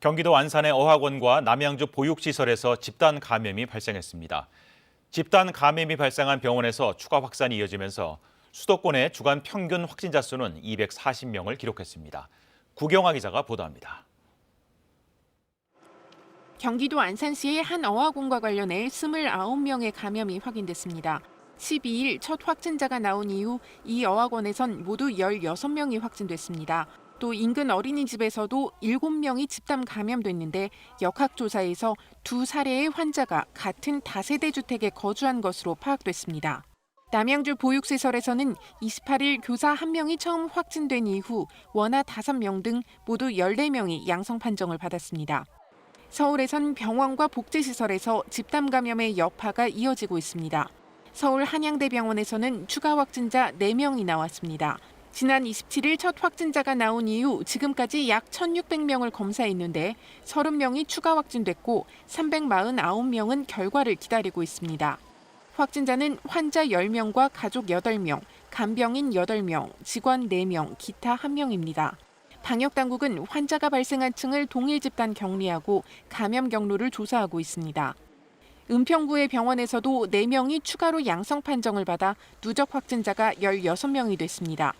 경기도 안산의 어학원과 남양주 보육시설에서 집단 감염이 발생했습니다. 집단 감염이 발생한 병원에서 추가 확산이 이어지면서 수도권의 주간 평균 확진자 수는 240명을 기록했습니다. 구경아 기자가 보도합니다. 경기도 안산시의 한 어학원과 관련해 29명의 감염이 확인됐습니다. 12일 첫 확진자가 나온 이후 이 어학원에선 모두 16명이 확진됐습니다. 또 인근 어린이집에서도 7명이 집단 감염됐는데 역학조사에서 2사례의 환자가 같은 다세대 주택에 거주한 것으로 파악됐습니다. 남양주 보육시설에서는 28일 교사 1명이 처음 확진된 이후 원아 5명 등 모두 14명이 양성 판정을 받았습니다. 서울에선 병원과 복지시설에서 집단 감염의 여파가 이어지고 있습니다. 서울 한양대병원에서는 추가 확진자 4명이 나왔습니다. 지난 27일 첫 확진자가 나온 이후 지금까지 약 1,600명을 검사했는데 30명이 추가 확진됐고 349명은 결과를 기다리고 있습니다. 확진자는 환자 10명과 가족 8명, 간병인 8명, 직원 4명, 기타 1명입니다. 방역당국은 환자가 발생한 층을 동일 집단 격리하고 감염 경로를 조사하고 있습니다. 은평구의 병원에서도 4명이 추가로 양성 판정을 받아 누적 확진자가 16명이 됐습니다.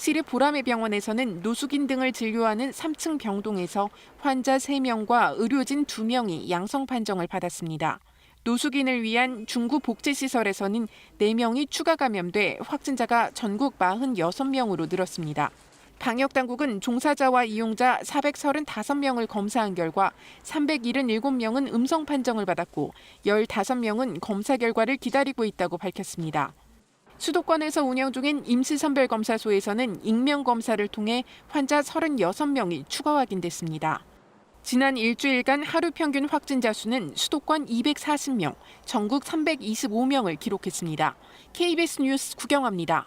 시립 보라매 병원에서는 노숙인 등을 진료하는 3층 병동에서 환자 3명과 의료진 2명이 양성 판정을 받았습니다. 노숙인을 위한 중구 복지시설에서는 4명이 추가 감염돼 확진자가 전국 46명으로 늘었습니다. 방역당국은 종사자와 이용자 435명을 검사한 결과 377명은 음성 판정을 받았고 15명은 검사 결과를 기다리고 있다고 밝혔습니다. 수도권에서 운영 중인 임시선별검사소에서는 익명검사를 통해 환자 36명이 추가 확인됐습니다. 지난 일주일간 하루 평균 확진자 수는 수도권 240명, 전국 325명을 기록했습니다. KBS 뉴스 구경아입니다.